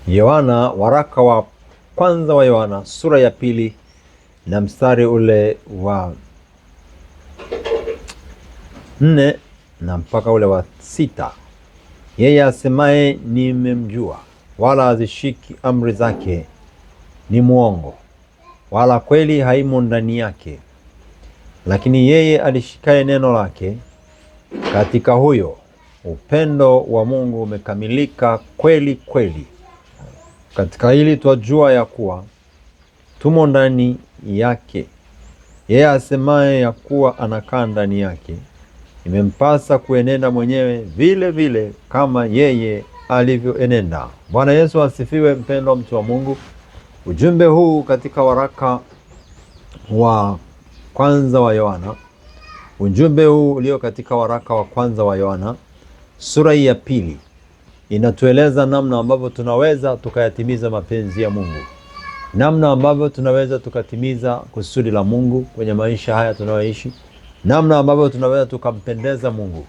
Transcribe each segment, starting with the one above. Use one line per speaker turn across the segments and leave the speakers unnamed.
Yohana, waraka wa kwanza wa Yohana sura ya 2 na mstari ule wa 4 na mpaka ule wa 6. Yeye asemaye nimemjua wala azishiki amri zake ni muongo, wala kweli haimo ndani yake. Lakini yeye alishikaye neno lake, katika huyo upendo wa Mungu umekamilika kweli kweli. Katika hili twajua ya kuwa tumo ndani yake. Yeye asemaye ya kuwa anakaa ndani yake, imempasa kuenenda mwenyewe vile vile kama yeye alivyoenenda. Bwana Yesu asifiwe. Mpendwa mtu wa Mungu, ujumbe huu katika waraka wa kwanza wa Yohana, ujumbe huu ulio katika waraka wa kwanza wa Yohana sura ya 2 inatueleza namna ambavyo tunaweza tukayatimiza mapenzi ya Mungu, namna ambavyo tunaweza tukatimiza kusudi la Mungu kwenye maisha haya tunayoishi, namna ambavyo tunaweza tukampendeza Mungu,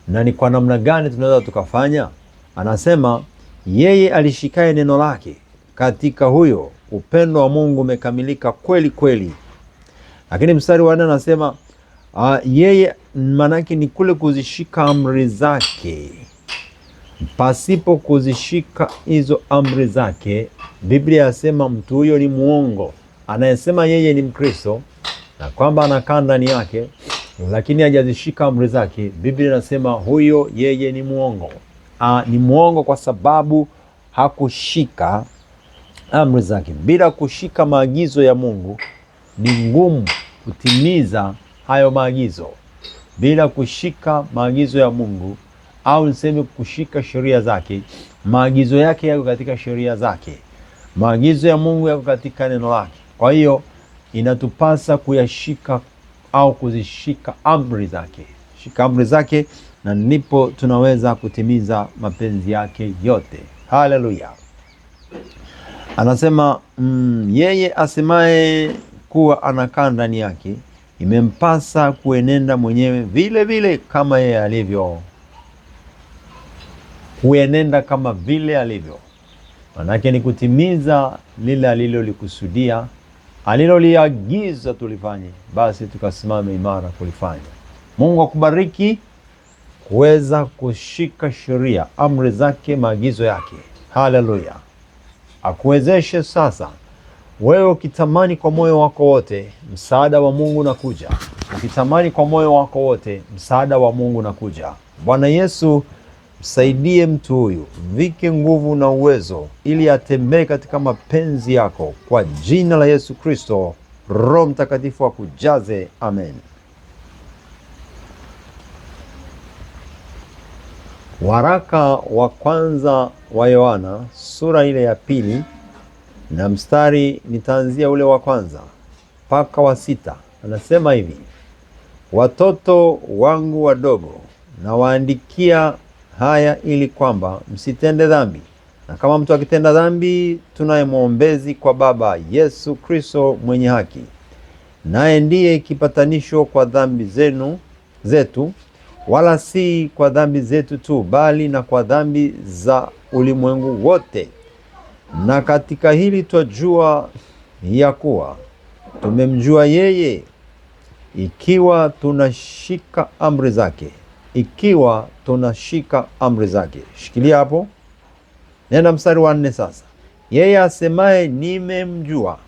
na ni kwa namna gani tunaweza tukafanya. Anasema yeye alishikaye neno lake, katika huyo upendo wa Mungu umekamilika kweli kweli. Lakini mstari wa 4 anasema yeye, manake ni kule kuzishika amri zake. Pasipo kuzishika hizo amri zake, Biblia yasema mtu huyo ni muongo. Anayesema yeye ni Mkristo na kwamba anakaa ndani yake, lakini hajazishika amri zake, Biblia inasema huyo yeye ni muongo. Ni muongo kwa sababu hakushika amri zake. Bila kushika maagizo ya Mungu ni ngumu kutimiza hayo maagizo. Bila kushika maagizo ya Mungu, au niseme kushika sheria zake, maagizo yake yako katika sheria zake, maagizo ya Mungu yako katika neno lake. Kwa hiyo inatupasa kuyashika au kuzishika amri zake. Shika amri zake na ndipo tunaweza kutimiza mapenzi yake yote. Haleluya. Anasema yeye asemaye kuwa anakaa ndani yake, imempasa kuenenda mwenyewe vile vile kama yeye alivyo. Kuenenda kama vile alivyo, manake ni kutimiza lile alilolikusudia, aliloliagiza tulifanye, basi tukasimame imara kulifanya. Mungu akubariki kuweza kushika sheria, amri zake, maagizo yake. Haleluya. Akuwezeshe sasa wewe, ukitamani kwa moyo wako wote, msaada wa Mungu unakuja. Ukitamani kwa moyo wako wote, msaada wa Mungu unakuja. Bwana Yesu, msaidie mtu huyu, vike nguvu na uwezo ili atembee katika mapenzi yako, kwa jina la Yesu Kristo. Roho Mtakatifu akujaze. Amen. Waraka wa kwanza wa Yohana sura ile ya 2 na mstari, nitaanzia ule wa kwanza mpaka wa 6. Anasema hivi: watoto wangu wadogo, na waandikia haya ili kwamba msitende dhambi, na kama mtu akitenda dhambi, tunaye mwombezi kwa Baba, Yesu Kristo mwenye haki. Naye ndiye kipatanisho kwa dhambi zetu, wala si kwa dhambi zetu tu, bali na kwa dhambi za ulimwengu wote. Na katika hili twajua ya kuwa tumemjua yeye, ikiwa tunashika amri zake. Ikiwa tunashika amri zake. Shikilia hapo. Nenda mstari wa 4 sasa. Yeye asemaye nimemjua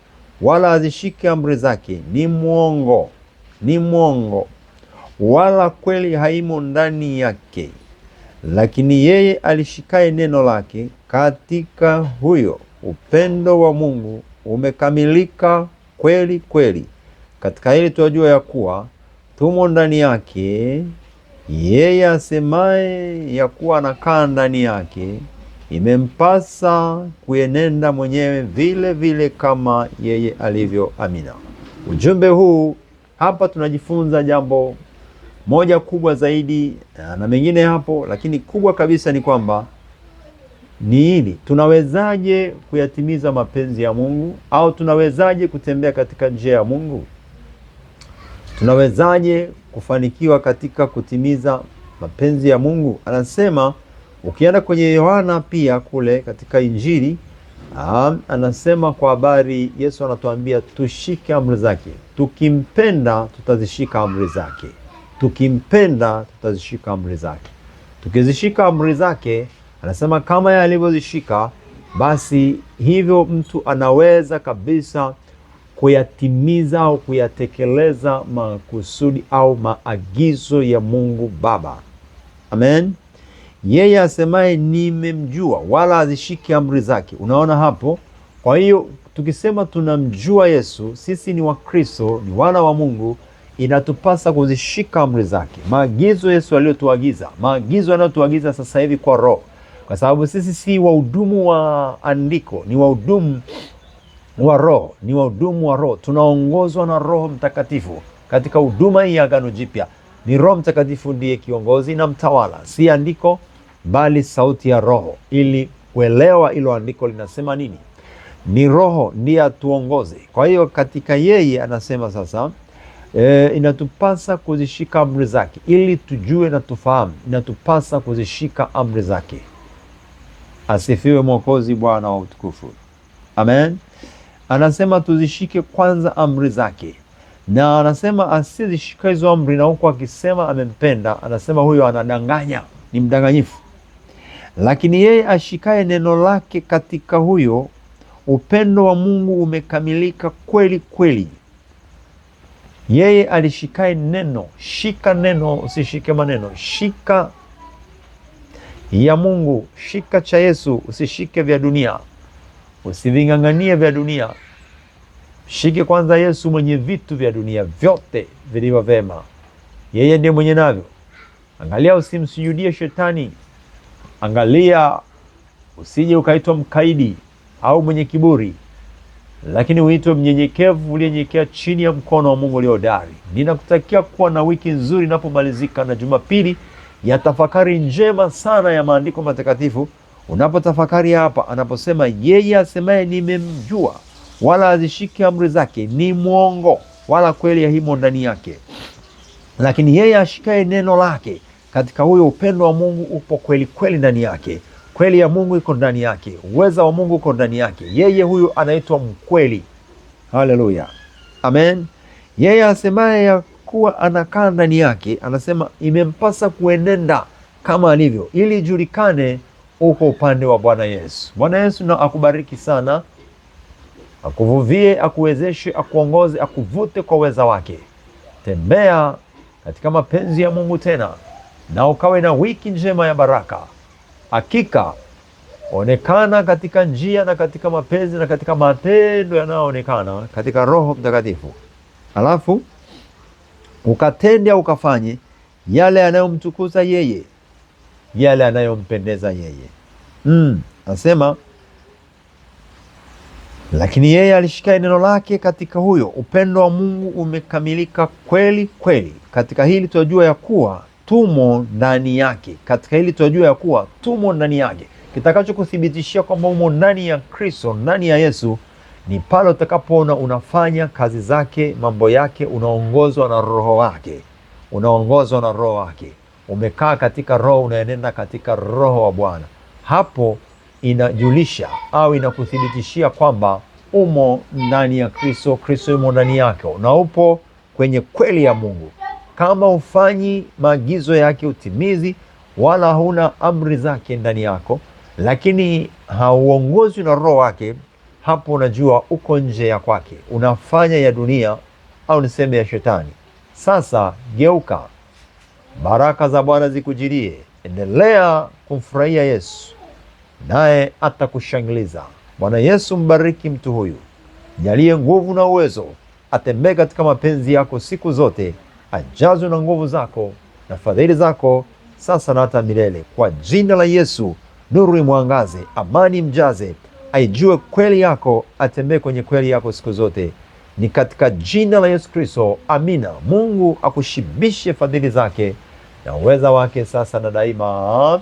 wala azishike amri zake ni muongo, wala kweli haimo ndani yake. Lakini yeye alishikaye neno lake, katika huyo upendo wa Mungu umekamilika kweli kweli. Katika hili twajua ya kuwa tumo ndani yake. Yeye asemaye ya kuwa anakaa ndani yake, imempasa kuenenda mwenyewe vile vile kama yeye alivyo. Amina. Ujumbe huu hapa tunajifunza jambo moja kubwa zaidi, na mengine hapo, lakini kubwa kabisa ni kwamba ni hili: tunawezaje kuyatimiza mapenzi ya Mungu, au tunawezaje kutembea katika njia ya Mungu? Tunawezaje kufanikiwa katika kutimiza mapenzi ya Mungu? Anasema Ukienda kwenye Yohana pia kule katika Injili, anasema kwa habari, Yesu anatuambia tushike amri zake. Tukimpenda tutazishika amri zake. Tukimpenda tutazishika amri zake. Tukizishika amri zake, anasema kama yeye alivyozishika, basi hivyo mtu anaweza kabisa kuyatimiza au kuyatekeleza makusudi au maagizo ya Mungu Baba. Amen. Yeye asemaye nimemjua wala azishiki amri zake. Unaona hapo? Kwa hiyo tukisema tunamjua Yesu, sisi ni Wakristo, ni wana wa Mungu, inatupasa kuzishika amri zake. Maagizo Yesu aliyotuagiza, maagizo anayotuagiza sasa hivi kwa Roho. Kwa sababu sisi si wahudumu wa andiko, ni wahudumu wa Roho, ni wahudumu wa Roho. Tunaongozwa na Roho Mtakatifu katika huduma hii ya Agano Jipya. Ni Roho Mtakatifu ndiye kiongozi na mtawala, si andiko bali sauti ya Roho. Ili kuelewa hilo andiko linasema nini, ni Roho ndiye atuongoze. Kwa hiyo katika yeye anasema sasa inatupasa kuzishika amri zake. Ili tujue na tufahamu, inatupasa kuzishika amri zake. Asifiwe Mwokozi, Bwana wa utukufu. Amen. Anasema tuzishike kwanza amri zake, na anasema asizishika hizo amri na huko akisema amempenda, anasema huyo anadanganya, ni mdanganyifu. Lakini yeye ashikaye neno lake, katika huyo upendo wa Mungu umekamilika kweli kweli. Yeye alishikaye neno. Shika neno, usishike maneno. Shika ya Mungu, shika cha Yesu, usishike vya dunia, usivinganganie vya dunia. Shike kwanza Yesu mwenye vitu vya dunia vyote vilivyo vema. Yeye ndiye mwenye navyo. Angalia usimsujudie shetani. Angalia usije ukaitwa mkaidi au mwenye kiburi, lakini uitwe mnyenyekevu uliyenyekea chini ya mkono wa Mungu alihodari. Ninakutakia kuwa na wiki nzuri inapomalizika na Jumapili ya tafakari njema sana ya maandiko matakatifu. Unapotafakari hapa anaposema yeye asemaye nimemjua wala azishike amri zake ni mwongo, wala kweli haimo ndani yake. Lakini yeye ashikaye neno lake, katika huyo upendo wa Mungu upo kweli kweli ndani yake. Kweli ya Mungu iko ndani yake, uweza wa Mungu uko ndani yake. Yeye huyo anaitwa mkweli. Haleluya, amen. Yeye asemaye ya kuwa anakaa ndani yake, anasema imempasa kuenenda kama alivyo, ili julikane uko upande wa Bwana Yesu. Bwana Yesu na akubariki sana, akuvuvie, akuwezeshe, akuongoze, akuvute kwa uweza wake. Tembea katika mapenzi ya Mungu tena, na ukawe na wiki njema ya baraka. Hakika onekana katika njia na katika mapenzi na katika matendo yanayoonekana katika Roho Mtakatifu. Alafu ukatende au ukafanye yale yanayomtukuza yeye, yale yanayompendeza yeye. Nasema lakini yeye alishikaye neno lake, katika huyo upendo wa Mungu umekamilika kweli kweli. Katika hili tunajua ya kuwa tumo ndani yake. Katika hili tunajua ya kuwa tumo ndani yake. Kitakacho kuthibitishia kwamba umo ndani ya Kristo, ndani ya Yesu, ni pale utakapoona unafanya kazi zake, mambo yake, unaongozwa na Roho wake. Unaongozwa na Roho wake. Umekaa katika Roho, unaenenda katika Roho wa Bwana. Hapo inajulisha au inakuthibitishia kwamba umo ndani ya Kristo, Kristo yumo ndani yako, na upo kwenye kweli ya Mungu. Kama ufanyi maagizo yake utimizi, wala huna amri zake ndani yako, lakini hauongozwi na Roho wake, hapo unajua uko nje ya kwake, unafanya ya dunia au niseme ya shetani. Sasa geuka, baraka za Bwana zikujirie. Endelea kumfurahia Yesu, naye atakushangiliza. Bwana Yesu mbariki mtu huyu, jalie nguvu na uwezo, atembee katika mapenzi yako siku zote, ajazwe na nguvu zako na fadhili zako sasa na hata milele. Kwa jina la Yesu, nuru imwangaze, amani mjaze, aijue kweli yako, atembee kwenye kweli yako siku zote. Ni katika jina la Yesu Kristo, amina. Mungu akushibishe fadhili zake na uweza wake sasa na daima.